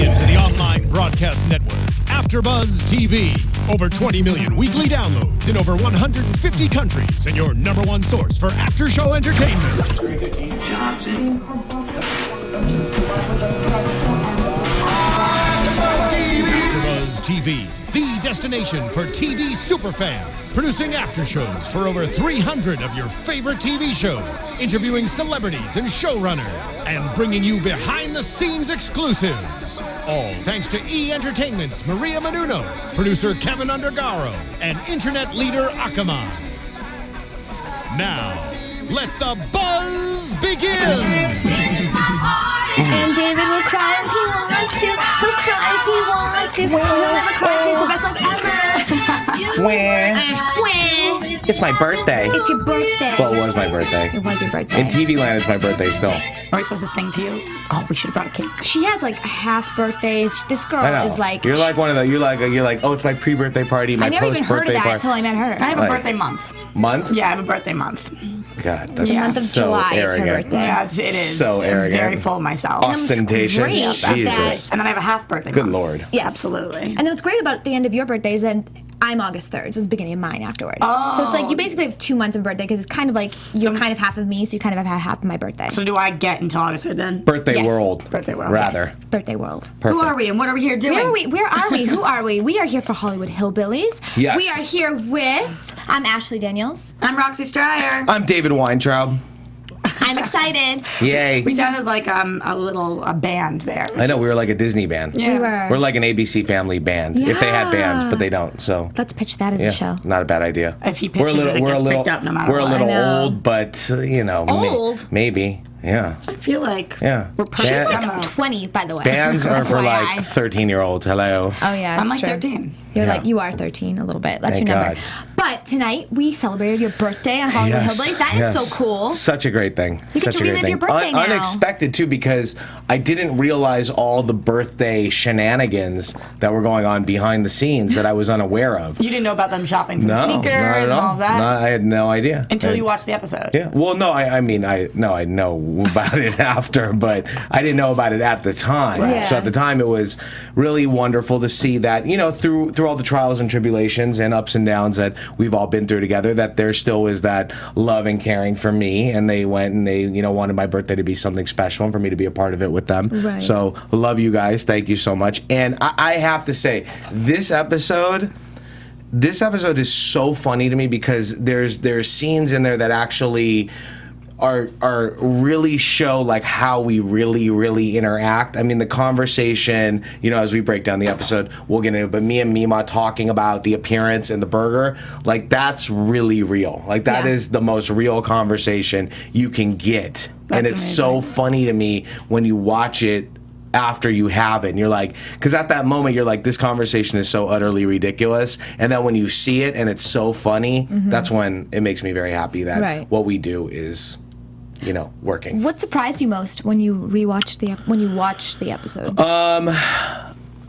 into the online broadcast network, AFTERBUZZ TV. Over 20 million weekly downloads in over 150 countries, and your #1 source for after-show entertainment. AFTERBUZZ TV, the destination for TV superfans. Producing aftershows for over 300 of your favorite TV shows. Interviewing celebrities and showrunners. And bringing you behind-the-scenes exclusives. All thanks to E! Entertainment's Maria Menounos, producer Kevin Undergaro, and internet leader Akamai. Now, let the buzz begin! And David will cry if he wants to. He'll cry if he wants to. He'll never cry. He's the best life ever. Where? It's my birthday. It's your birthday. Well, it was my birthday. It was your birthday. In TV land, it's my birthday still. Are we supposed to sing to you? Oh, we should have brought a cake. She has like half birthdays. This girl I know. is like. You're like one of the. You're like. Oh, it's my pre-birthday party. My I never even heard of post-birthday that party. until I met her. I have a birthday month. Month? Yeah, I have a birthday month. God, that's The month of so July is her arrogant. birthday. Yeah, it is. So arrogant. I'm very full of myself. Ostentatious. great about Jesus. that. And then I have a half birthday Good month. Lord. Yes. Absolutely. And then what's great about the end of your birthday is that I'm August 3rd, so it's the beginning of mine afterward. Oh. So it's like you basically have 2 months of birthday because it's kind of like you're kind of half of me, so you kind of have half of my birthday. So do I get until August 3rd then? Birthday Yes. world. Birthday world, Rather. Yes. Birthday world. Perfect. Who are we and what are we here doing? Where are we? Where are we? Who are we? We are here for Hollywood Hillbillies. Yes. We are here with. I'm Ashley Daniels. I'm Roxy Striar. I'm David Weintraub. I'm excited. Yay. We sounded like a band there. I know, we were like a Disney band. Yeah. We were. We're like an ABC Family band. If they had bands, Yeah. but they don't, so. Let's pitch that as Yeah, a show. not a bad idea. If he pitches it, it gets picked up no matter We're a what. little I know. old, but, you know. Old? Maybe, yeah. I feel like Yeah. we're She's Band- perfect. like 20, by the way. Bands are for FYI. like 13-year-olds. Hello. Oh yeah, I'm that's like true. 13. You're Yeah. like you are 13 a little bit. That's Thank your number. God. But tonight we celebrated your birthday on Hollywood Hillbillies. That is yes. so cool. Such a great thing. You get Such to a great relive thing. your birthday now. Unexpected too, because I didn't realize all the birthday shenanigans that were going on behind the scenes that I was unaware of. You didn't know about them shopping for No, sneakers not at and all that No, I had no idea. until I- you watched the episode. Yeah. Well, no, I know about it after, but I didn't know about it at the time. Right. So at the time, it was really wonderful to see that, you know, through all the trials and tribulations and ups and downs that we've all been through together, that there still was that love and caring for me, and they went and they, you know, wanted my birthday to be something special and for me to be a part of it with them. Right. So love you guys. Thank you so much. And I have to say, this episode is so funny to me because there's scenes in there that actually are really show like how we really interact. I mean, the conversation, you know, as we break down the episode, we'll get into it, but me and Mima talking about the appearance and the burger, like that's really real. Like that Yeah. is the most real conversation you can get. And it's amazing. so funny to me when you watch it after you have it, and you're like, because at that moment you're like, this conversation is so utterly ridiculous, and then when you see it and it's so funny, that's when it makes me very happy that Right. what we do is, you know, working. What surprised you most when you watched the episode?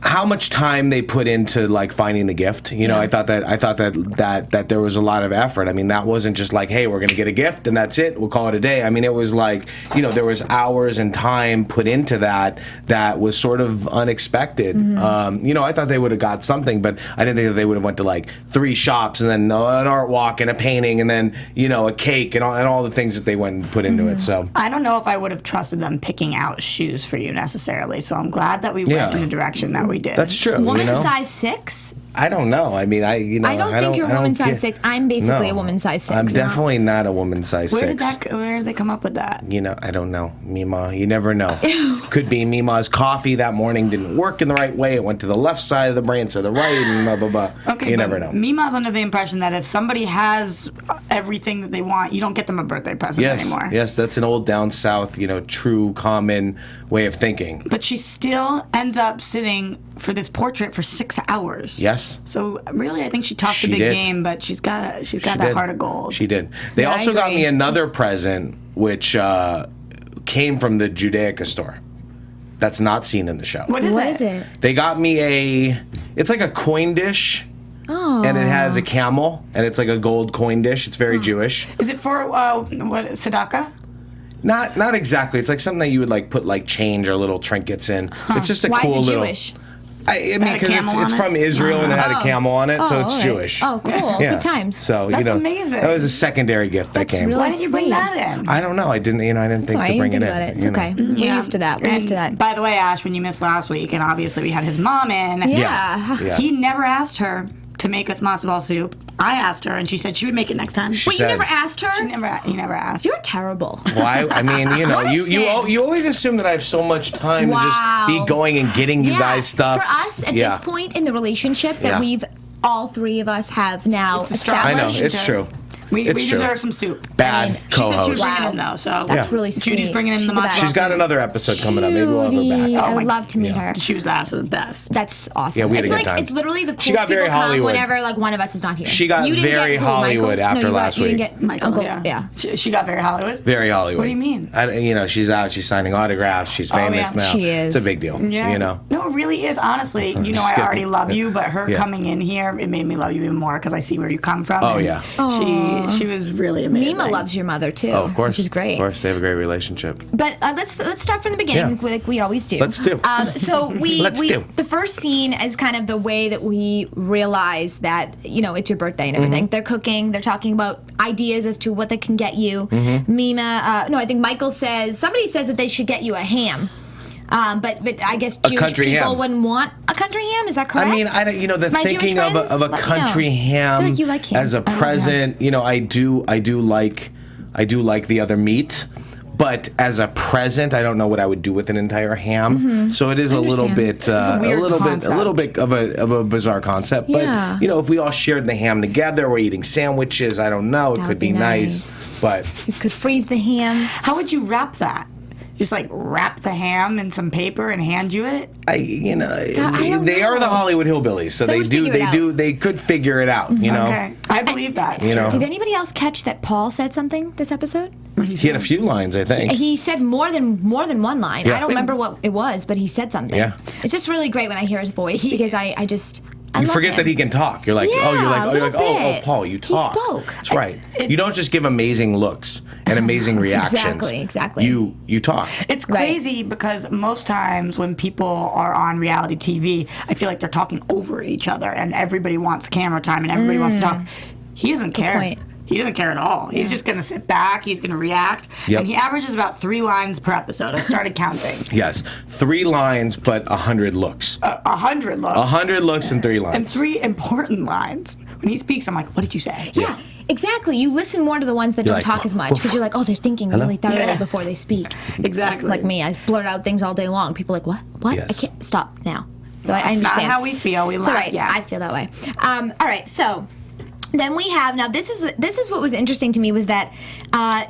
How much time they put into like finding the gift. You know, I thought that there was a lot of effort. I mean, that wasn't just like, hey, we're gonna get a gift and that's it, we'll call it a day. I mean, it was like, you know, there was hours and time put into that was sort of unexpected. You know, I thought they would have got something, but I didn't think that they would have went to like 3 shops and then an art walk and a painting and then, you know, a cake and all the things that they went and put into it. So I don't know if I would have trusted them picking out shoes for you necessarily, so I'm glad that we Yeah. went in the direction that we did. that's true. Woman you know? size 6? I don't know. I mean, I don't think you're a woman size 6. I'm basically a woman size 6. I'm definitely not a woman size Where 6. did they come up with that? You know, I don't know. Mima, you never know. Could be Mima's coffee that morning didn't work in the right way. It went to the left side of the brain instead of the right, and blah, blah, blah. Okay, you but never know. Mima's under the impression that if somebody has everything that they want, you don't get them a birthday present anymore. Yes, that's an old down south, you know, true common way of thinking. But she still ends up sitting for this portrait for 6 hours. Yes. So really, I think she talked a She big did. game, but she's got She that did. heart of gold. She did. They Yeah, I also got agree. me another present, which came from the Judaica store. That's not seen in the show. What is it? They got me it's like a coin dish. Oh. And it has a camel, and it's like a gold coin dish. It's very Jewish. Is it for what tzedakah? Not exactly. It's like something that you would like put like change or little trinkets in. It's just a Why cool is it little. Jewish? I mean, because it's from Israel and it had a camel on it, so it's all right. Jewish. Oh, cool. Yeah. Good times. So That's you know, amazing. that was a secondary gift that came. really Why didn't you bring sweet. that in? I don't know. I didn't. I didn't think Sorry, to bring I it didn't in. think about it. It's you know. okay. We're used to that. We're used to that. By the way, Ash, when you missed last week, and obviously we had his mom in, Yeah. he never asked her to make us matzo ball soup. I asked her, and she said she would make it next time. Wait, you said- never asked her? He never asked. You're terrible. Why? I mean, you know, Listen. you always assume that I have so much time to just be going and getting you guys stuff. For us, at this point in the relationship that we've all three of us have now It's a strong I know established. it's true. We It's true. deserve some soup. Bad She said she was co-host. bringing Wow. in though, so That's really sweet. Judy's bringing in She's the the matzo best. ball She's got soup. another episode coming up. Maybe we'll have her Judy, back. I would my- love to meet her. She was the absolute best. That's awesome. Yeah, we had a it's good like time. it's literally the coolest She got very people come Hollywood. whenever like one of us is not here. She got You didn't very get, who, Hollywood Michael? after No, last you week. didn't get Michael, Uncle, yeah. She got very Hollywood. Very Hollywood. What do you mean? You know, she's out. She's signing autographs. She's famous yeah. now. She is. It's a big deal. Yeah. You know. No, it really is. Honestly, you know, I Skippy. already love you, but her Yeah. coming in here, it made me love you even more because I see where you come from. Oh, and yeah. She was really amazing. Mima loves your mother too. Oh, of course. Which is great. Of course, they have a great relationship. But let's start from the beginning, Yeah. like we always do. Let's do. So Let's do. the first scene is kind of the way that we realize that it's your birthday and everything. Mm-hmm. They're cooking. They're talking about ideas as to what they can get you. Mm-hmm. Mima, no, I think Michael says somebody says that they should get you a ham. But I guess Jewish country people ham. wouldn't want a country ham. Is that correct? I mean, I don't. You know, the My Jewish thinking of friends? a Let me country know. I ham feel like you like ham. as a I love ham. present. You know, I do like the other meat. But as a present, I don't know what I would do with an entire ham. So it is a little understand. bit, It's a weird a little bit of a bizarre concept. Yeah. But you know, if we all shared the ham together, we're eating sandwiches. I don't know. It That could would be be nice. But You could freeze the ham. How would you wrap that? Just like wrap the ham in some paper and hand you it? I don't they are the know. Hollywood Hillbillies, so They they would do. figure it They do. out. They could figure it out. You know. Okay, I believe that. You know. Did anybody else catch that Paul said something this episode? He had a few lines, I think. He said more than one line. Yeah. I don't remember what it was, but he said something. Yeah. It's just really great when I hear his voice because I You love forget him. that he can talk. You're like, Yeah, a oh, little bit. Paul, you He talk. spoke. That's right. You don't just give amazing looks and amazing reactions. Exactly. You talk. It's Right. crazy because most times when people are on reality TV, I feel like they're talking over each other and everybody wants camera time and everybody wants to talk. He doesn't care. point. He doesn't care at all. He's just going to sit back. He's going to react. Yep. And he averages about 3 lines per episode. I started counting. Yes, 3 lines, but 100 looks. 100 looks. 100 looks and 3 lines. And 3 important lines. When he speaks, I'm like, what did you say? Yeah, exactly. You listen more to the ones that You're don't like, talk as much because you're like, oh, they're thinking really thoroughly Yeah. before they speak. Exactly. Like me, I blurt out things all day long. People are like, what? What? Yes. I can't stop now. So I That's not understand. how we feel. We It's laugh, all right. yeah. I feel that way. All right, so. Then we have now. This is what was interesting to me was that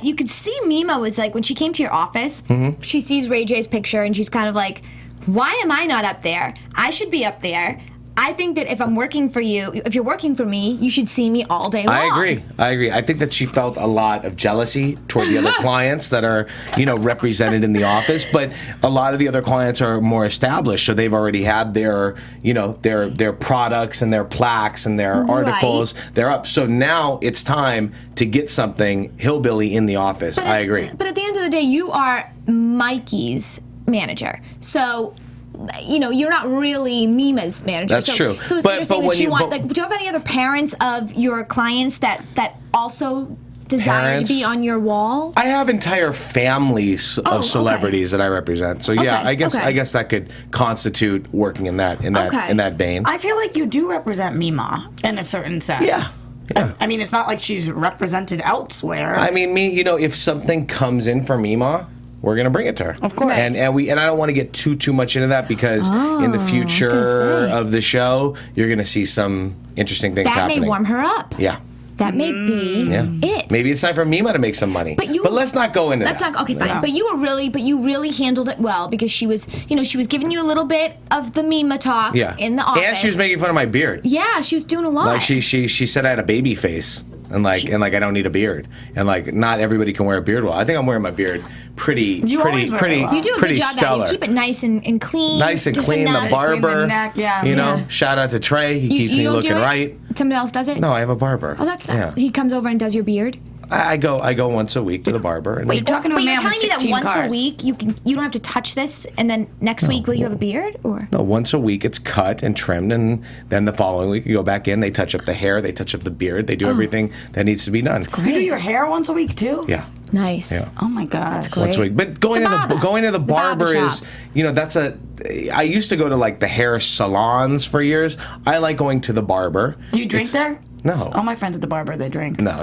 you could see Mima was like when she came to your office. Mm-hmm. She sees Ray J's picture and she's kind of like, "Why am I not up there? I should be up there. I think that if I'm working for you, if you're working for me, you should see me all day long." I agree. I think that she felt a lot of jealousy toward the other clients that are, represented in the office. But a lot of the other clients are more established, so they've already had their, their products and their plaques and their articles. They're up. So now it's time to get something hillbilly in the office. I agree. But at the end of the day, you are Mikey's manager, so. You're not really Mima's manager. That's so, true. So it's But interesting when that she you- wants. but- Like, do you have any other parents of your clients that also desire Parents? to be on your wall? I have entire families Oh, of celebrities that I represent. So yeah, Okay, okay. I guess that could constitute working in that Okay. in that vein. I feel like you do represent Mima in a certain sense. Yeah. I mean, it's not like she's represented elsewhere. I mean, if something comes in for Mima, we're gonna bring it to her. Of course. And I don't want to get too much into that because in the future say. of the show, you're gonna see some interesting things That happening. may warm her up. Yeah. That may be it. Maybe it's time for Mima to make some money. But let's not go into That's that. not okay. Fine. But you really handled it well because she was giving you a little bit of the Mima talk in the office. And she was making fun of my beard. Yeah, she was doing a lot. Like she said I had a baby face. And I don't need a beard, and not everybody can wear a beard well. I think I'm wearing my beard pretty always wear it well. You do a pretty good job stellar. at it. You keep it nice and clean. Nice and just clean. enough. The barber, Clean the neck, yeah. Shout out to Trey. He keeps me don't looking do it? right. Somebody else does it? No, I have a barber. Oh, that's not. Yeah. He comes over and does your beard? I go once a week to the barber. And Wait, you're talking to a But you're man with telling me that 16 once a cars. week you don't have to touch this, and then next week will you have a beard or? no, once a week it's cut and trimmed, and then the following week you go back in. They touch up the hair, they touch up the beard, they do everything that needs to be done. You do your hair once a week too? Yeah. Nice. Yeah. Oh my god. cool. Once a week. But going to the barber is, that's I used to go to like the hair salons for years. I like going to the barber. Do you drink there? No. All my friends at the barber, they drink. No.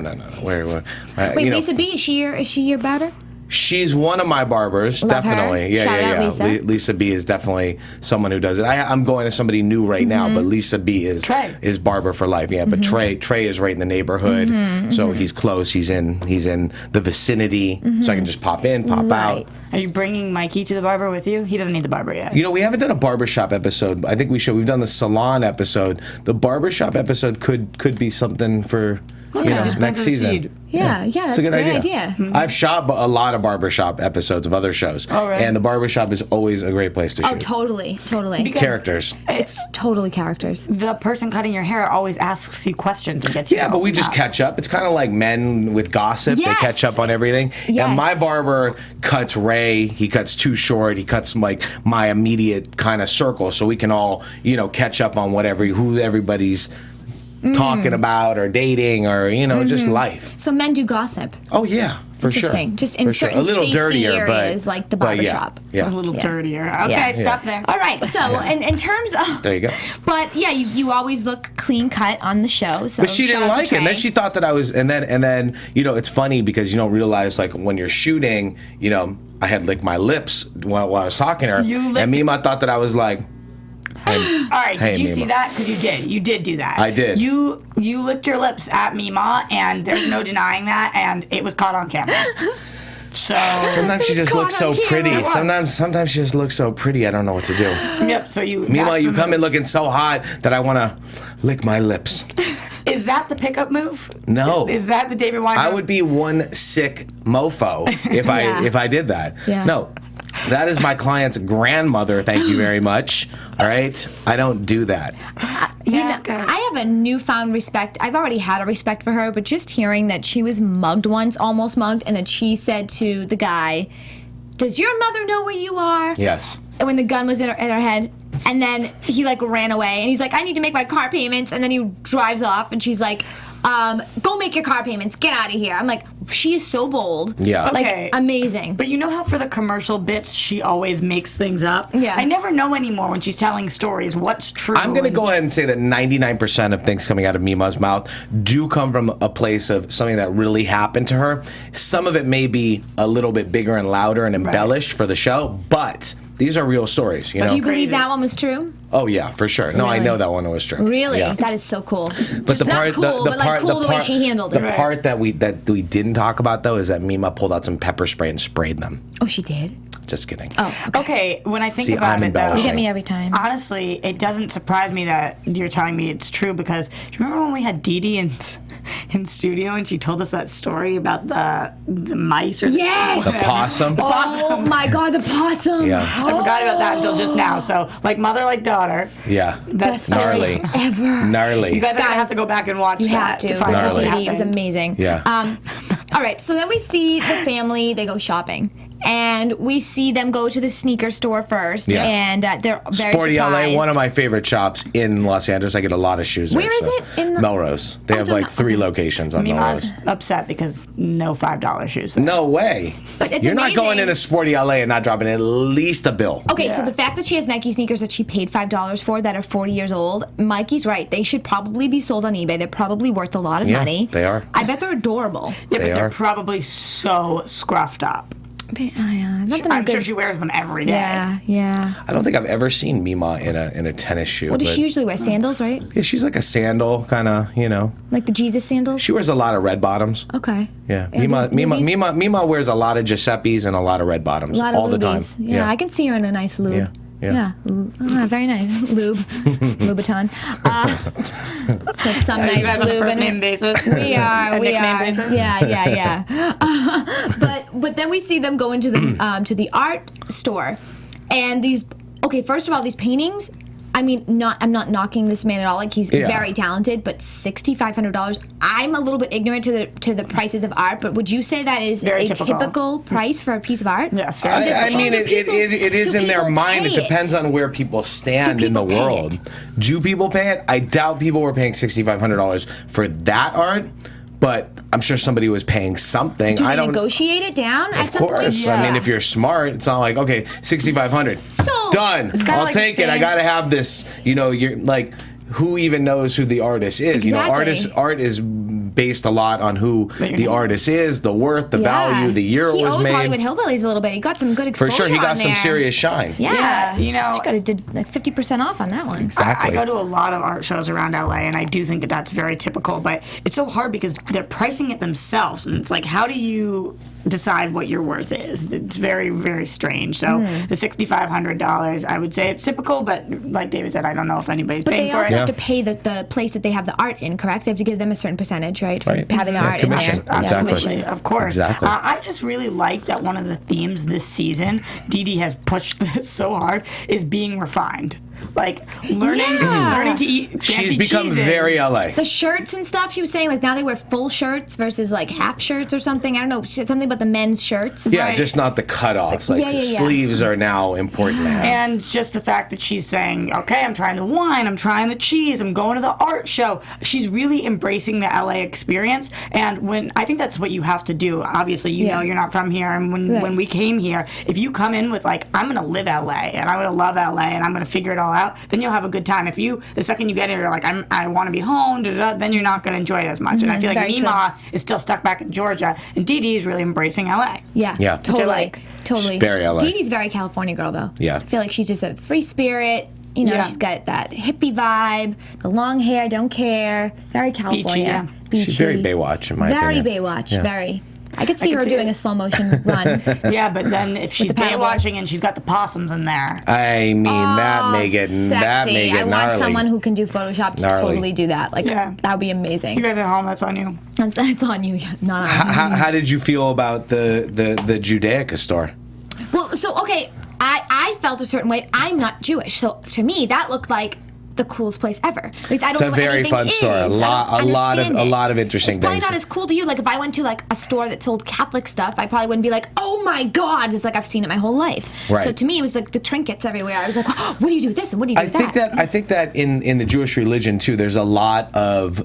Where Wait, Lisa B, is she your barber? She's one of my barbers, Love her. definitely. Shout out Yeah. Lisa. Lisa B is definitely someone who does it. I'm going to somebody new right now, but Lisa B is Trey. is barber for life. Yeah, but Trey is right in the neighborhood, so he's close. He's in the vicinity, so I can just pop in, pop out. Are you bringing Mikey to the barber with you? He doesn't need the barber yet. We haven't done a barbershop episode. I think we should. We've done the salon episode. The barbershop episode could be something for just next plant the season. seed. Yeah, that's It's a good great idea. I've shot a lot of barbershop episodes of other shows. Oh, really? And the barbershop is always a great place to shoot. Oh, totally. Because Characters. It's totally characters. the person cutting your hair always asks you questions and gets you. Yeah, but we just catch up. It's kind of like men with gossip. Yes. They catch up on everything. Yes. And my barber cuts Ray. He cuts too short. He cuts like my immediate kind of circle, so we can all catch up on who everybody's talking about or dating or just life. So men do gossip. Oh yeah, for sure. Interesting. Just in For sure. certain a little safety dirtier, areas, but like the but barbershop. Yeah. A little Yeah. dirtier. Okay, Yeah. stop there. All right. So, in terms of There you go. But yeah, you always look clean cut on the show. So But she shout didn't out to like it. And then Trey. she thought that I was, and then it's funny because you don't realize like when you're shooting, I had licked my lips while I was talking to her, You licked- and Mima thought that I was like, All right, Hey, did you Mima. see that? Because you did do that. I did. You licked your lips at Mima, and there's no denying that, and it was caught on camera. So sometimes she just caught looks so on camera. pretty. It was. Sometimes she just looks so pretty. I don't know what to do. yep. So you. Mima, that's you the come in move. looking so hot that I want to lick my lips. Is that the pickup move? No. Is that the David Weintraub? I would be one sick mofo if I did that. Yeah. No. That is my client's grandmother, thank you very much. All right? I don't do that. Yeah. I have a newfound respect. I've already had a respect for her, but just hearing that she was mugged once, almost mugged, and that she said to the guy, "Does your mother know where you are?" Yes. And when the gun was in her head, and then he like ran away, and he's like, "I need to make my car payments," and then he drives off, and she's like, "Go make your car payments. Get out of here." I'm like, she is so bold. Yeah. Like, Okay. amazing. But you know how for the commercial bits she always makes things up? Yeah. I never know anymore when she's telling stories what's true. I'm going to and- go ahead and say that 99% of things coming out of Mima's mouth do come from a place of something that really happened to her. Some of it may be a little bit bigger and louder and embellished for the show, but these are real stories, Do you believe crazy. that one was true? Oh yeah, for sure. No, I Really? know that one was true. Really? Yeah. That is so cool. But Just not cool, but like cool the way she handled it. The part that we didn't talk about though is that Mima pulled out some pepper spray and sprayed them. Oh, she did? Just kidding. Oh, Okay, when I think See, about I'm it, though, embellishing. You get me every time. honestly, it doesn't surprise me that you're telling me it's true because do you remember when we had Dee Dee in studio and she told us that story about the mice or Yes! The possum. Oh my God, the possum. Yeah. I forgot about that until just now. So like mother, like daughter. Yeah. That's Gnarly. Ever. Gnarly. You guys are gonna Guys, have to go back and watch You that have to. find out Gnarly. what It was happened. amazing. Yeah. All right, so then we see the family. They go shopping, and we see them go to the sneaker store first, Yeah. and they're very Sporty surprised. LA, one of my favorite shops in Los Angeles. I get a lot of shoes there. Where is it? In the- Melrose. They have it's on like the- 3 locations on Mima's Melrose. upset because no $5 shoes. There. No way. But it's You're not amazing. going into Sporty LA and not dropping at least a bill. Okay, so Yeah. the fact that she has Nike sneakers that she paid $5 for that are 40 years old, Mikey's right. They should probably be sold on eBay. They're probably worth a lot of Yeah, money. they are. I bet they're adorable. Yeah, They but they're are. probably so scruffed up. I'm I'm sure she wears them every day. Yeah. I don't think I've ever seen Mima in a tennis shoe. What does but- she usually wear? Sandals, right? Yeah, she's like a sandal kind of, Like the Jesus sandals? She wears a lot of red bottoms. Okay. Yeah. And Mima wears a lot of Giuseppe's and a lot of red bottoms A lot of all the time. lubies. Yeah, I can see her in a nice lube. Yeah, yeah. Very nice. Lube. Louboutin. With some Are nice you guys on a lube first in name it. basis? We are. A We nickname are. basis? Yeah. But then we see them go into the to the art store, and these. Okay, first of all, these paintings. I mean, I'm not knocking this man at all. Like, he's very talented, but $6,500. I'm a little bit ignorant to the prices of art, but would you say that is Very a typical. typical price for a piece of art? Yes, very I mean, it is in their mind. It depends on where people stand in the people pay world. it? Do people pay it? I doubt people were paying $6,500 for that art, but I'm sure somebody was paying something. Do I they don't negotiate it down at Of some point? course. I mean, if you're smart, it's not like, okay, $6,500. So- Done. kinda I'll like the take it. I same- gotta have this. You know, you're like, who even knows who the artist is? You know, Exactly. art is based a lot on who the artist is, the worth, the value, the year it he was owes made. Hollywood Hillbillies a little bit. He got some good For exposure sure, he got on some there. serious shine. Yeah, Yeah, you know- she could have did like 50% off on that one. Exactly. I go to a lot of art shows around LA, and I do think that that's very typical. But it's so hard because they're pricing it themselves, and it's like, how do you decide what your worth is? It's very, very strange. So the $6,500, I would say it's typical, but like David said, I don't know if anybody's But paying they for also it. have to pay the place that they have the art in, correct? They have to give them a certain percentage, right? For Right. having the Yeah, art commission. in there. Exactly. commission. Of course. Exactly. I just really like that one of the themes this season, Dee Dee has pushed this so hard, is being refined. Like learning to eat fancy She's become cheeses. very LA. The shirts and stuff, she was saying, like now they wear full shirts versus like half shirts or something. I don't know. She said something about the men's shirts. Yeah, Right. just not the cutoffs. Like, Yeah. sleeves are now important to have. And just the fact that she's saying, okay, I'm trying the wine, I'm trying the cheese, I'm going to the art show. She's really embracing the LA experience. And I think that's what you have to do. Obviously, you know you're not from here. And when we came here, if you come in with like, I'm going to live LA and I'm going to love LA and I'm going to figure it all out, then you'll have a good time. If the second you get here, you're like, I want to be home, then you're not going to enjoy it as much. And I feel like very true. Mima is still stuck back in Georgia, and Dee Dee is really embracing LA. Yeah, Yeah. totally, like. totally. She's very LA. Dee Dee's very California girl though. Yeah. I feel like she's just a free spirit. You know, Yeah. she's got that hippie vibe, the long hair, don't care. Very California. yeah. She's very Baywatch, in my Very opinion. Baywatch, Yeah. very. I could see her see doing it. a slow motion run. Yeah, but then if she's the paddleboard. watching and she's got the possums in there. I mean, that may get Sexy. I want gnarly. someone who can do Photoshop to Gnarly. totally do that. Like, Yeah. that would be amazing. You guys at home, that's on you. It's on you, not on us. How did you feel about the Judaica store? Well, so, okay, I felt a certain way. I'm not Jewish, so to me, that looked like the coolest place ever. Because I don't It's know a what very anything fun is. store. A I don't lot understand of it. interesting It's probably things. not as cool to you. Like if I went to like a store that sold Catholic stuff, I probably wouldn't be like, oh my God, it's like I've seen it my whole life. Right. So to me, it was like the trinkets everywhere. I was like, oh, what do you do with this and what do you do with that? I think that in the Jewish religion too, there's a lot of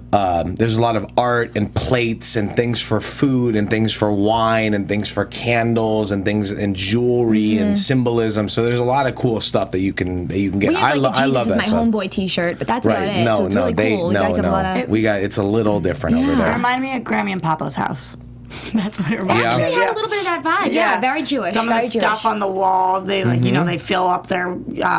art and plates and things for food and things for wine and things for candles and things and jewelry and symbolism. So there's a lot of cool stuff that you can get. We have like I a love Jesus is that my stuff. homeboy T-shirt, but that's about Right? it. No, so it's no, really they cool. You no guys have a lot no. of. We got it's a little different over Yeah. It there. reminded me of Grammy and Papa's house. That's what it reminded Yeah. me Actually of. had a little bit of that vibe. Yeah, very Jewish. Some of very the stuff Jewish. on the walls, they like Mm-hmm. they fill up their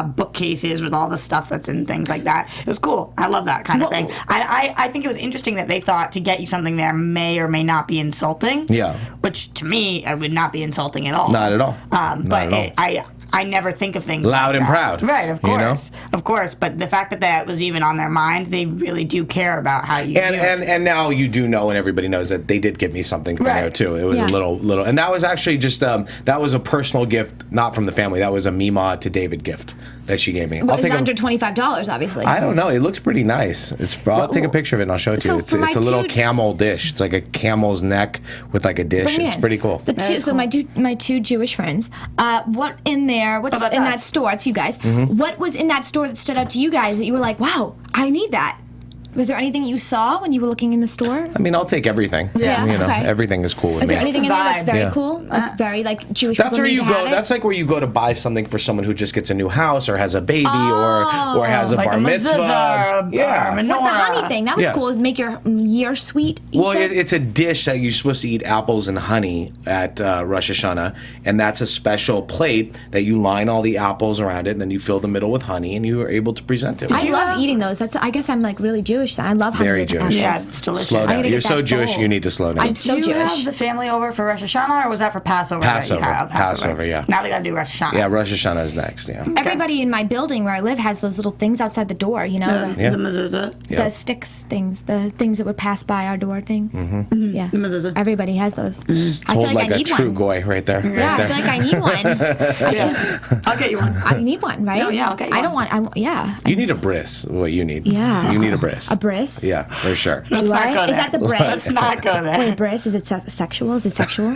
bookcases with all the stuff that's in things like that. It was cool. I love that kind of Well- thing. I think it was interesting that they thought to get you something there may or may not be insulting. Yeah. Which to me, it would not be insulting at all. Not at all. But Not at all. I never think of things Loud like and that. proud, Right, of you know? course. But the fact that that was even on their mind, they really do care about how you do it. And now you do know, and everybody knows that they did give me something from Right. there too. It was Yeah. a little, and that was actually just that was a personal gift, not from the family. That was a Mima to David gift that she gave me. But it's a- under $25, obviously. I don't know. It looks pretty nice. I'll take a picture of it and I'll show it to So you. for my It's a little two- camel dish. It's like a camel's neck with like a dish. Bring it It's in. pretty cool. So my two Jewish friends. What's that's in that us. store? It's you guys. Mm-hmm. What was in that store that stood out to you guys that you were like, wow, I need that? Was there anything you saw when you were looking in the store? I mean, I'll take everything. Yeah, You know, okay. everything is cool with Is me. there anything in there that's vibe. very Yeah. cool? Like very like Jewish That's people where need you to go. have it? That's like where you go to buy something for someone who just gets a new house or has a baby or has a like bar a mitzvah. mezuzah or a Yeah. menorah. With the honey thing. That was Yeah. cool. Make your year sweet. you Well, said? it's a dish that you're supposed to eat apples and honey at Rosh Hashanah, and that's a special plate that you line all the apples around it, and then you fill the middle with honey, and you are able to present it. I love eating those. I guess I'm like really Jewish. Jewish. I love honey Very with Jewish. ashes. Yeah, it's delicious. Slow I'm down. gonna You're get so that Jewish. bowl. You need to slow down. I'm so Do you Jewish. have the family over for Rosh Hashanah, or was that for Passover? that you Passover. had? Passover, yeah. Now they gotta do Rosh Hashanah. Yeah, Rosh Hashanah is next. Yeah. Everybody in my building where I live has those little things outside the door. You know, The mezuzah. Yeah. the sticks things, the things that would pass by our door thing. Mm-hmm. Yeah, The mezuzah. everybody has those. I feel Told like like I a need true one. goy right there. Yeah, I feel like I need one. I'll get you one. I need one, right? No, yeah, okay, I don't want. Yeah. You need a bris. What you need? Yeah. You need a bris. A bris? Yeah, for sure. Let's Do not I? go Is there. that the bris? Let's not go there. Wait, bris? Is it sexual? Is it sexual?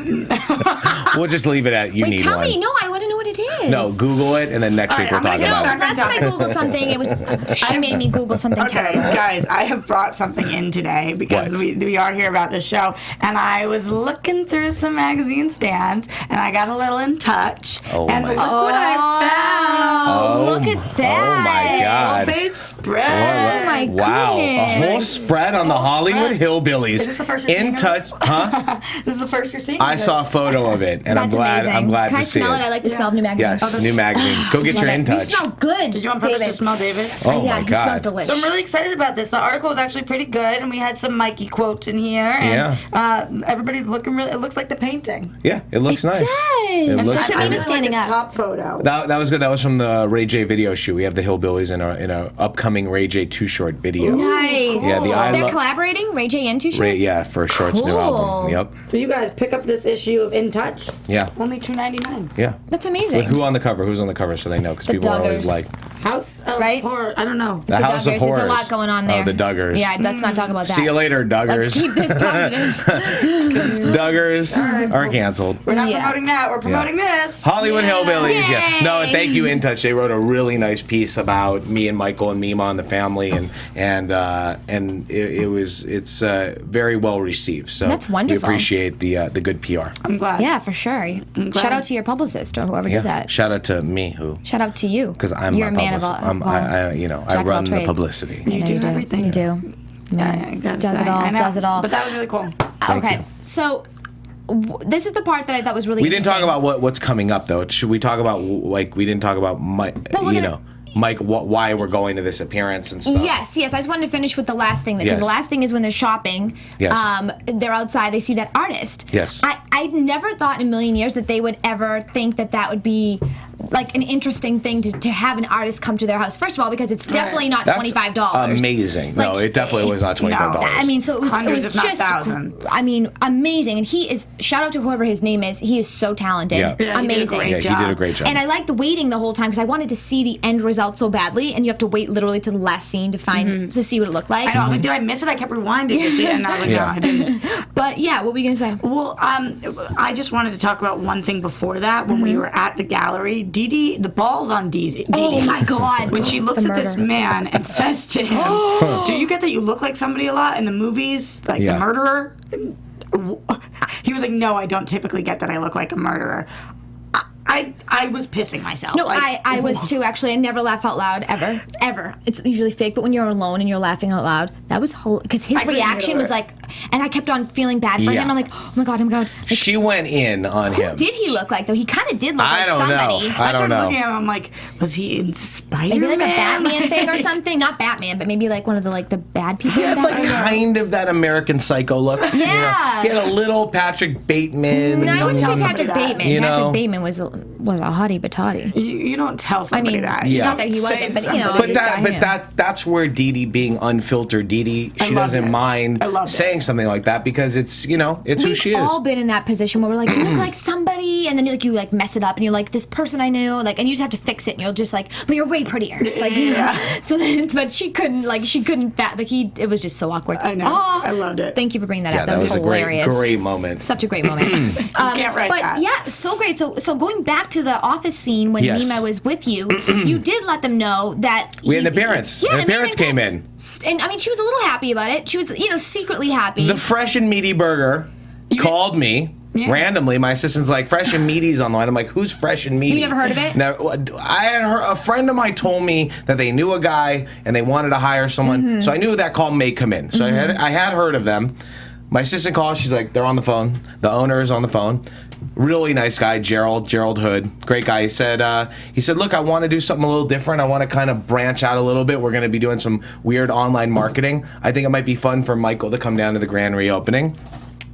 We'll just leave it at you Wait, need tell one. me. No, I want to know what it is. No, Google it, and then next week we'll I'm talk gonna No, about because it. last time I googled something, it was she made me Google something Okay, terrible. guys, I have brought something in today because What? we are here about this show, and I was looking through some magazine stands, and I got a little in touch, Oh and my- look what I found. Look at that! Oh my God. Page spread. Oh my Wow, a goodness. whole spread on the Hollywood spread. Hillbillies. Is this the first you're in seeing touch, of huh? This is the first you're seeing. I saw a photo of it, and I'm That's glad. amazing. I'm glad Can to I see smell it? it. I like the smell of new magazines. Yes, new magazine. Go get your Love in it. You touch. smell good. Did you on purpose David. to smell David? Oh Yeah, my he smells God. delicious. So I'm really excited about this. The article is actually pretty good, and we had some Mikey quotes in here. And, everybody's looking really. It looks like the painting. Yeah, it looks nice. does. It And looks. Samantha it- is standing like up. this top photo. that was good. That was from the Ray J video shoot. We have the Hillbillies in our upcoming Ray J 2 short video. Nice. Yeah, the I They're Lo- collaborating, Ray J and Too Short? Ray, yeah, for Short's new album. Cool. Yep. So you guys pick up this issue of In Touch. Yeah. Only $2.99. Yeah. That's amazing. Who on the cover? Who's on the cover so they know? Because The people are always Duggars. like, House of Right? Horror. I don't know. the House of Duggars. Horrors. There's a lot going on there. Oh, the Duggars. Yeah, let's not talk about that. See you later, Duggars. Let's keep this positive. Duggars are canceled. We're not Yeah. promoting that. We're promoting this. Hollywood Hillbillies, yeah. Yay. No, and thank you, In Touch. They wrote a really nice piece about me and Michael and Mima and the family, and it's very well received. So That's wonderful. We appreciate the good PR. I'm glad. Yeah, for sure. Shout out to your publicist or whoever Yeah. did that. Shout out to me, who Shout out to you. because I'm You're my a man of all. publicist. I jack of all run the trades. publicity. I know You do everything. You do. I Man, gotta does say, it all. I know. Does it all. But that was really cool. Okay, you. so this is the part that I thought was really. We didn't talk interesting. about what's coming up though. Should we talk about like we didn't talk about Mike? Well, we're You gonna- know, Mike, why we're going to this appearance and stuff. Yes. I just wanted to finish with the last thing because Yes. the last thing is when they're shopping. Yes. They're outside. They see that artist. Yes. I never thought in a million years that they would ever think that would be like an interesting thing to have an artist come to their house. First of all, because it's definitely not That's $25. amazing. No, Like, it definitely was not $25. I mean, so it was Hundreds, it was if not just thousands. I mean, amazing. And he is shout out to whoever his name is. He is so talented. Yeah. Yeah, he did a Amazing. great yeah, he job. did a great job. And I liked the waiting the whole time because I wanted to see the end result so badly, and you have to wait literally to the last scene to find to see what it looked like. I know. I was like, did I miss it? I kept rewinding to see it, and I was like, Yeah. no, I didn't. But yeah, what were you gonna say? Well, I just wanted to talk about one thing before that. When we were at the gallery, Dee Dee, the balls on Dee Dee. Oh my God. When she looks The at this murder. man and says to him, "Do you get that you look like somebody a lot in the movies, like Yeah. the murderer?" He was like, "No, I don't typically get that I look like a murderer." I was pissing myself. No, Like, I was too. Actually, I never laugh out loud ever. It's usually fake, but when you're alone and you're laughing out loud, that was whole because his I couldn't reaction get was over like, and I kept on feeling bad for Yeah. him. I'm like, oh my god. Like, She went in on who him. did he look like though? He kind of did look I like don't know. somebody. I I don't started know. looking at him. I'm like, was he in Spider-Man? Maybe like a Batman Like- thing or something. Not Batman, but maybe like one of the bad people. He had in like Batman. kind of that American Psycho look. You know? Yeah. He had a little Patrick Bateman. No, I wouldn't say tell Patrick somebody that. Bateman. You know? Patrick Bateman was a hottie batottie. You don't tell somebody that. Yeah. Not that he Say wasn't, to but you know, somebody- this guy, yeah. That's where Dee Dee being unfiltered, Dee Dee, she loved doesn't it. mind I loved it. saying something like that because it's it's who We've she is. all been in that position where we're like, you look like somebody, and then you mess it up, and you're like, this person I knew, and you just have to fix it, and you're just like, but you're way prettier. It's like, Yeah. So then, but she couldn't, it was just so awkward. I know. Oh, I loved it. Thank you for bringing that Yeah, up. That was a hilarious. great moment. Such a great moment. can't write but that. yeah, so great. So going back to the office scene when Yes. Nima was with you, you did let them know that We had an appearance. Yeah, An appearance came in. and I mean, she was a little happy about it. She was, secretly happy. The Fresh and Meaty Burger called me. Randomly, my assistant's like, Fresh and Meaty's online. I'm like, who's Fresh and Meaty? You never heard of it? No, I had heard, a friend of mine told me that they knew a guy and they wanted to hire someone. Mm-hmm. So I knew that call may come in. So I had heard of them. My assistant calls. She's like, they're on the phone. The owner is on the phone. Really nice guy, Gerald Hood, great guy. He said, look, I want to do something a little different. I want to kind of branch out a little bit. We're going to be doing some weird online marketing. I think it might be fun for Michael to come down to the grand reopening.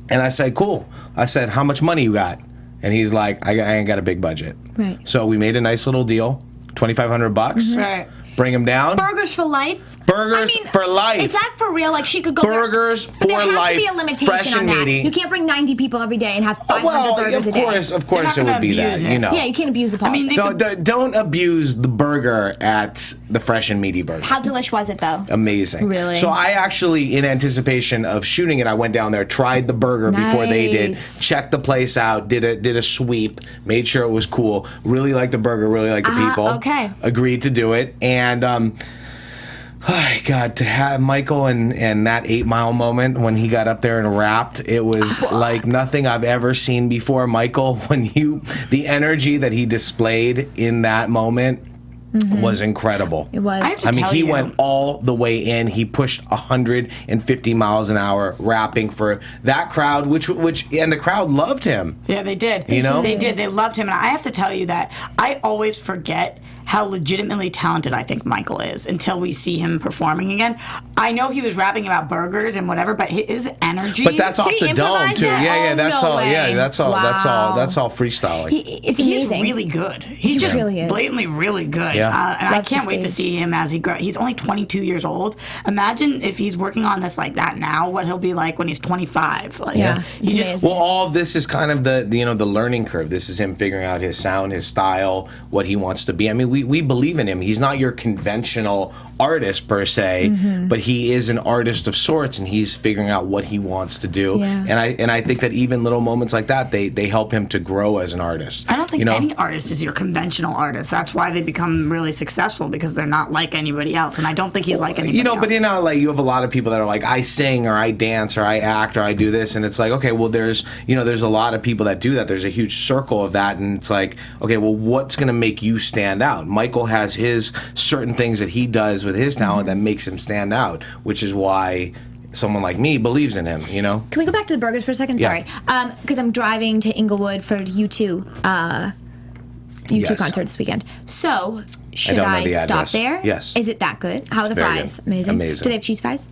And I said, cool. I said, how much money you got? And he's like, I ain't got a big budget. Right. So we made a nice little deal, $2,500. Right. Bring him down. Burgers for life. Burgers for life. Is that for real? Like she could go Burgers there, for there has life. to be a limitation Fresh on and that. meaty. You can't bring 90 people every day and have 500 burgers a day. Of course They're it not would be gonna that. abuse it. You know. Yeah, you can't abuse the policy. mean, Don't abuse the burger at the fresh and meaty burger. How delish was it though? Amazing. Really? So I actually, in anticipation of shooting it, I went down there, tried the burger before they did, Nice. checked the place out, did a sweep, made sure it was cool. Really liked the burger, really liked the people. Okay. Agreed to do it, and God, to have Michael and that 8 Mile moment when he got up there and rapped, it was like nothing I've ever seen before. Michael, the energy that he displayed in that moment was incredible. It was. I have to I mean, tell he you. went all the way in. He pushed 150 miles an hour rapping for that crowd, which and the crowd loved him. Yeah, they did. You know? They did. They loved him. And I have to tell you that I always forget how legitimately talented I think Michael is until we see him performing again. I know he was rapping about burgers and whatever, but his energy. But that's off Did he the dome improvise too. that? Yeah, Oh, that's no all. way. Yeah, that's all. Wow. That's all freestyling. It's He's amazing. really good. He's just really is. blatantly really good. Yeah. And I Loves the can't wait to stage. see him as he grows. He's only 22 years old. Imagine if he's working on this like that now, what he'll be like when he's 25. Like, Yeah, He he's just. amazing. Well, all of this is kind of the learning curve. This is him figuring out his sound, his style, what he wants to be. I mean, we believe in him. He's not your conventional artist per se, but he is an artist of sorts, and he's figuring out what he wants to do. Yeah. And I think that even little moments like that, they help him to grow as an artist. I don't think any artist is your conventional artist. That's why they become really successful, because they're not like anybody else. And I don't think he's like anybody else. But like you have a lot of people that are like, I sing or I dance or I act or I do this, and it's like, okay, well, there's a lot of people that do that. There's a huge circle of that, and it's like, okay, well, what's going to make you stand out? Michael has his certain things that he does with his talent that makes him stand out, which is why someone like me believes in him. Can we go back to the burgers for a second? Yeah. Sorry. Because I'm driving to Inglewood for U2 Yes. concert this weekend. So should don't know I the stop address. there? Yes. Is it that good? How are the very fries? good. Amazing. Amazing. Do they have cheese fries?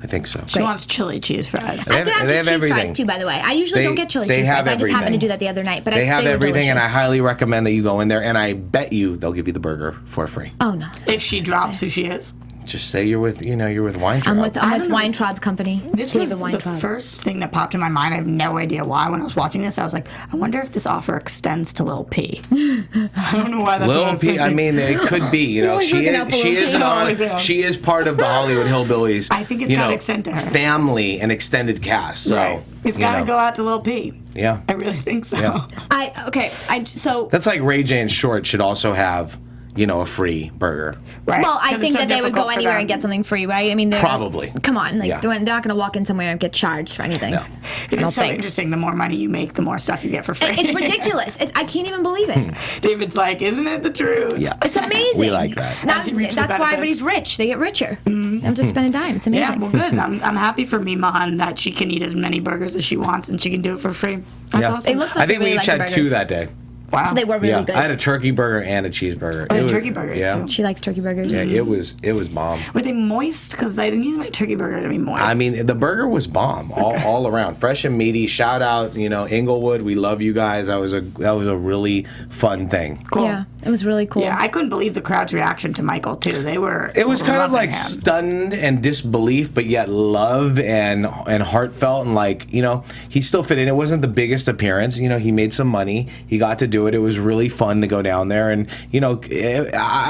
I think so. She wants chili cheese fries. They I have- could have they just have cheese fries everything. too, by the way. I usually They- don't get chili they cheese have fries. I just happened to everything. do that the other night, but They have they were everything, and I delicious. highly recommend that you go in there, and I bet you they'll give you the burger for free. Oh no. If she drops who she is. Just say you're with Weintraub. I'm with don't know. Weintraub Company. This was David the Weintraub. first thing that popped in my mind. I have no idea why. When I was watching this, I was like, I wonder if this offer extends to Lil P. I don't know why that's what I Lil was P. thinking. I mean, it could be. always She looking out for is Lil an P. honor. She is part of the Hollywood Hillbillies. I think it's gotta extend to her. Family and extended cast. So Right. It's you got to know. go out to Lil P. Yeah. I really think so. Yeah. So That's like Ray J and Short should also have, a free burger. Right. well, I 'Cause think it's so that they would go difficult for anywhere them. and get something free, right? I mean, they're Probably. Come on, like Yeah. they're not going to walk in somewhere and get charged for anything. No. It I is don't so think. interesting. The more money you make, the more stuff you get for free. It's ridiculous. I can't even believe it. David's like, isn't it the truth? Yeah. It's amazing. We like that. Now, As he reaps the that's why benefits. everybody's rich. They get richer. They don't just spend a dime. It's Yeah, amazing. well, good. I'm happy for Mimahan that she can eat as many burgers as she wants and she can do it for free. That's Yeah. awesome. They look like I think they we really each like the had two burgers. that day. wow. So they were really good. I had a turkey burger and a cheeseburger. Oh, It was- turkey burgers, Yeah. too. She likes turkey burgers. Yeah, it was bomb. Were they moist? Because I didn't use my turkey burger to be moist. I mean, the burger was bomb all around, fresh and meaty. Shout out, Inglewood. We love you guys. That was a really fun thing. cool. Yeah, it was really cool. Yeah, I couldn't believe the crowd's reaction to Michael too. They were. It was kind of loving like him. stunned and disbelief, but yet love and heartfelt, and he still fit in. It wasn't the biggest appearance. He made some money. He got to do it. It was really fun to go down there, and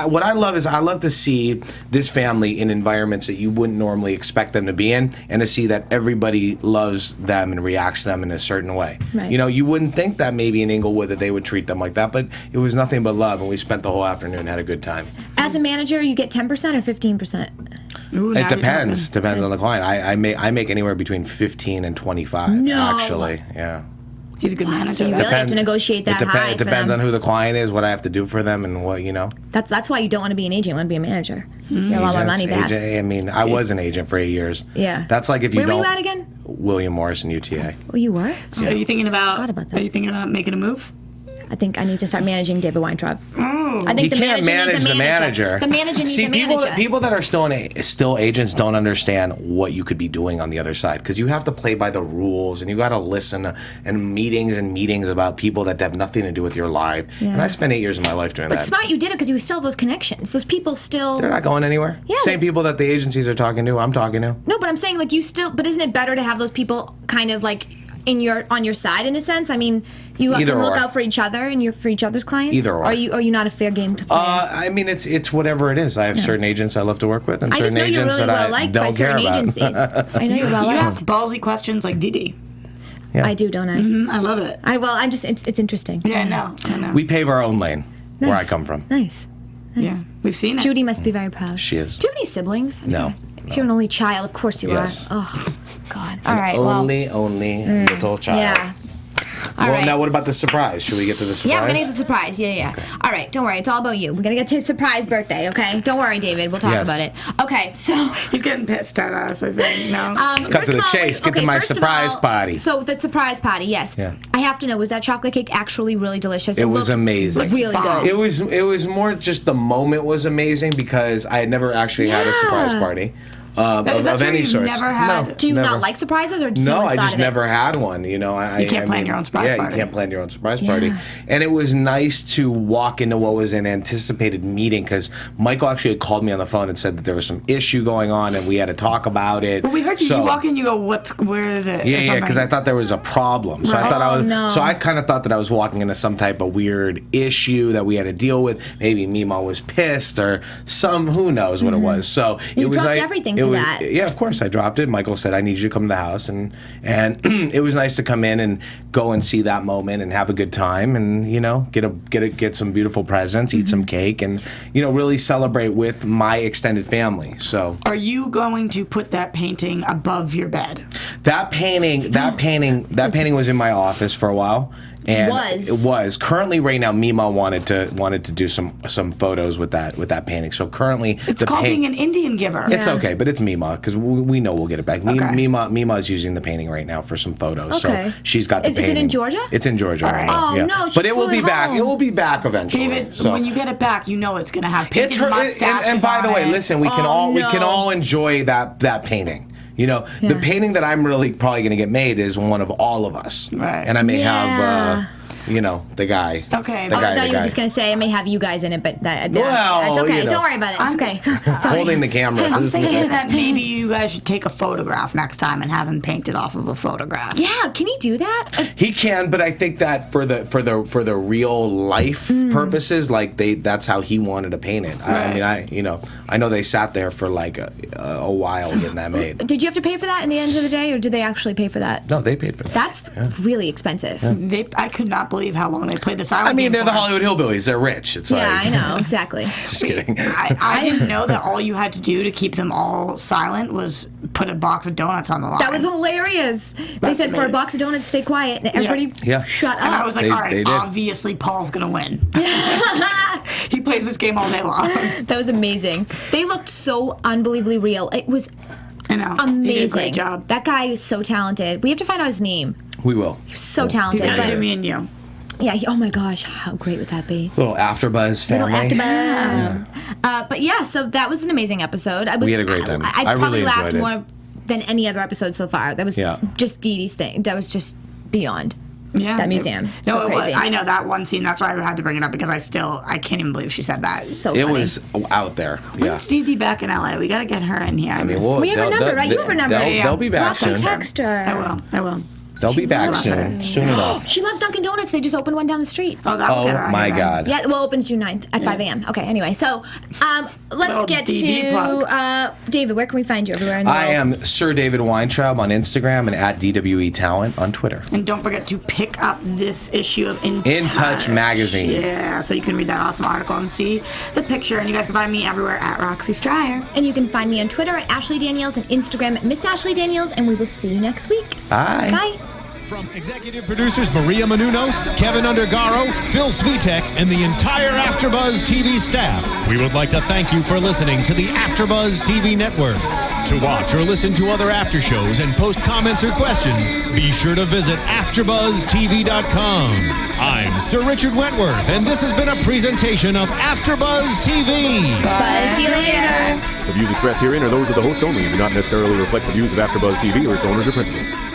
what I love is I love to see this family in environments that you wouldn't normally expect them to be in, and to see that everybody loves them and reacts to them in a certain way. Right. You wouldn't think that maybe in Inglewood that they would treat them like that, but it was nothing but love, and we spent the whole afternoon and had a good time. As a manager, you get 10% or 15%. Ooh, now It you're depends. talking. Depends on the client. I make anywhere between 15 and 25. No. Actually, yeah. He's a good manager. So you really have to negotiate that high It for depends them. on who the client is, what I have to do for them, and what. That's why you don't want to be an agent. You want to be a manager. You get a lot more money back. I mean, I was an agent for 8 years. Yeah. That's like if you Where don't. were you at again? William Morris and UTA. Oh, you were? So are you thinking about? Forgot about that. Are you thinking about making a move? I think I need to start managing David Weintraub. I think You can't manage the manager. The manager needs See, a manager. people that are still agents don't understand what you could be doing on the other side because you have to play by the rules and you got to listen and meetings about people that have nothing to do with your life. Yeah. And I spent 8 years of my life doing that. But smart, you did it because you still have those connections. Those people still. They're not going anywhere. Yeah, Same people that the agencies are talking to, I'm talking to. No, but I'm saying like you still. But isn't it better to have those people kind of like on your side in a sense? I mean, you Either can look or. out for each other and for each other's clients. Either or. Are you not a fair game player? I mean, it's whatever it is. I have certain agents I love to work with, and I just certain know you're agents really that well I liked by don't care certain about. agencies. I know you're well You liked. ask ballsy questions like Didi. Yeah. I do, don't I? I love it. I'm just. It's interesting. Yeah, I know. We pave our own lane where I come from. Nice. Yeah, we've seen it. Judy must be very proud. She is. Do you have any siblings? No. You're an only child. Of course you Yes. are. Oh, God. All right. Well. Only little child. Yeah. All Well, right. now what about the surprise? Should we get to the surprise? Yeah, we're gonna get to the surprise. Yeah. All right, don't worry. It's all about you. We're gonna get to his surprise birthday, okay? Don't worry, David. We'll talk Yes. about it. Okay, so. He's getting pissed at us, I think. No. Let's cut to the chase. Get to my surprise party. So the surprise party, yes. Yeah. I have to know, was that chocolate cake actually really delicious? It was looked amazing. Really bomb. good. It was more just the moment was amazing because I had never actually had a surprise party Is that of true? any You've sort. never had- No, Do you never. not like surprises, or just No, no one's I thought just of it? never had one. You know, You can't plan your own surprise party. You can't plan your own surprise party. And it was nice to walk into what was an anticipated meeting because Michael actually had called me on the phone and said that there was some issue going on and we had to talk about it. Well, we heard you. So- You walk in, you go, where is it? Yeah, because I thought there was a problem. So I thought I was. no. So I kind of thought that I was walking into some type of weird issue that we had to deal with. Maybe Mima was pissed or who knows what it was. So You it was dropped like everything it for was, that. Yeah, of course I dropped it. Michael said I need you to come to the house, and it was nice to come in and go and see that moment and have a good time, and get some beautiful presents, eat some cake, and really celebrate with my extended family. So. Are you going to put that painting above your bed? That painting was in my office for a while. And it was currently right now. Mima wanted to do some photos with that painting. So currently, It's called being an Indian giver. It's okay, but it's Mima because we know we'll get it back. Okay. Mima is using the painting right now for some photos. Okay. So she's got the Is it painting. in Georgia? It's in Georgia right now. Oh, yeah. no, But she it will flew be it back. home. It will be back eventually. David, So. when you get it back, you know it's going to have pink It's her, mustaches and by the on way, it. listen, we can all enjoy that painting. The painting that I'm really probably going to get made is one of all of us, Right. And I may Yeah. have, the guy. Okay. The Oh, guy, No, the you were guy. just gonna say I may have you guys in it, but that's Well, okay. Don't worry about it. It's okay. Don't worry. Holding the camera. I'm thinking that maybe you guys should take a photograph next time and have him painted off of a photograph. Yeah, can he do that? He can, but I think that for the real life purposes, that's how he wanted to paint it. Right. I mean, I know they sat there for like a while getting that made. Did you have to pay for that in the end of the day, or did they actually pay for that? No, they paid for that. That's really expensive. I could not believe how long they played the silent I mean, game they're the for. Hollywood Hillbillies. They're rich. It's Yeah, like I know exactly. Just kidding. I didn't know that all you had to do to keep them all silent was put a box of donuts on the line. That was hilarious. They said for a amazing. box of donuts, stay quiet, and everybody Yeah. shut up. And I was like, They- all they right, did. obviously Paul's going to win. He plays this game all day long. That was amazing. They looked so unbelievably real. It was I know. amazing. He did a great job. That guy is so talented. We have to find out his name. We will. So He's talented. got But Jimmy and you. yeah, oh my gosh, how great would that be? Little AFTERBUZZ family. Little AFTERBUZZ. But yeah, so that was an amazing episode. We had a great time. I I probably really laughed enjoyed it. more than any other episode so far. That was just Dee Dee's thing. That was just beyond. Yeah. That museum. No, So it was. crazy. I know that one scene. That's why I had to bring it up because I can't even believe she said that. So It funny. was out there. Yeah. When's Dee Dee back in LA? We got to get her in here. I mean, We have her number, right? You have her number. They'll be back Rock soon. and text her. I will. They'll be back loves soon. Soon enough. She loves Dunkin' Donuts. They just opened one down the street. Oh, that will get her Oh out my here then. God. Yeah, well, it opens June 9th at 5 a.m. Okay, anyway, so let's Little get DD to David. Where can we find you everywhere in the I world? am Sir David Weintraub on Instagram and at DWE Talent on Twitter. And don't forget to pick up this issue of In Touch magazine. Yeah, so you can read that awesome article and see the picture. And you guys can find me everywhere at Roxy Striar. And you can find me on Twitter at Ashley Daniels and Instagram at Miss Ashley Daniels. And we will see you next week. Bye. Bye. From executive producers Maria Menounos, Kevin Undergaro, Phil Svitek, and the entire AfterBuzz TV staff, we would like to thank you for listening to the AfterBuzz TV network. To watch or listen to other after shows and post comments or questions, be sure to visit AfterBuzzTV.com. I'm Sir Richard Wentworth, and this has been a presentation of AfterBuzz TV. Buzz you later. The views expressed herein are those of the hosts only and do not necessarily reflect the views of AfterBuzz TV or its owners or principals.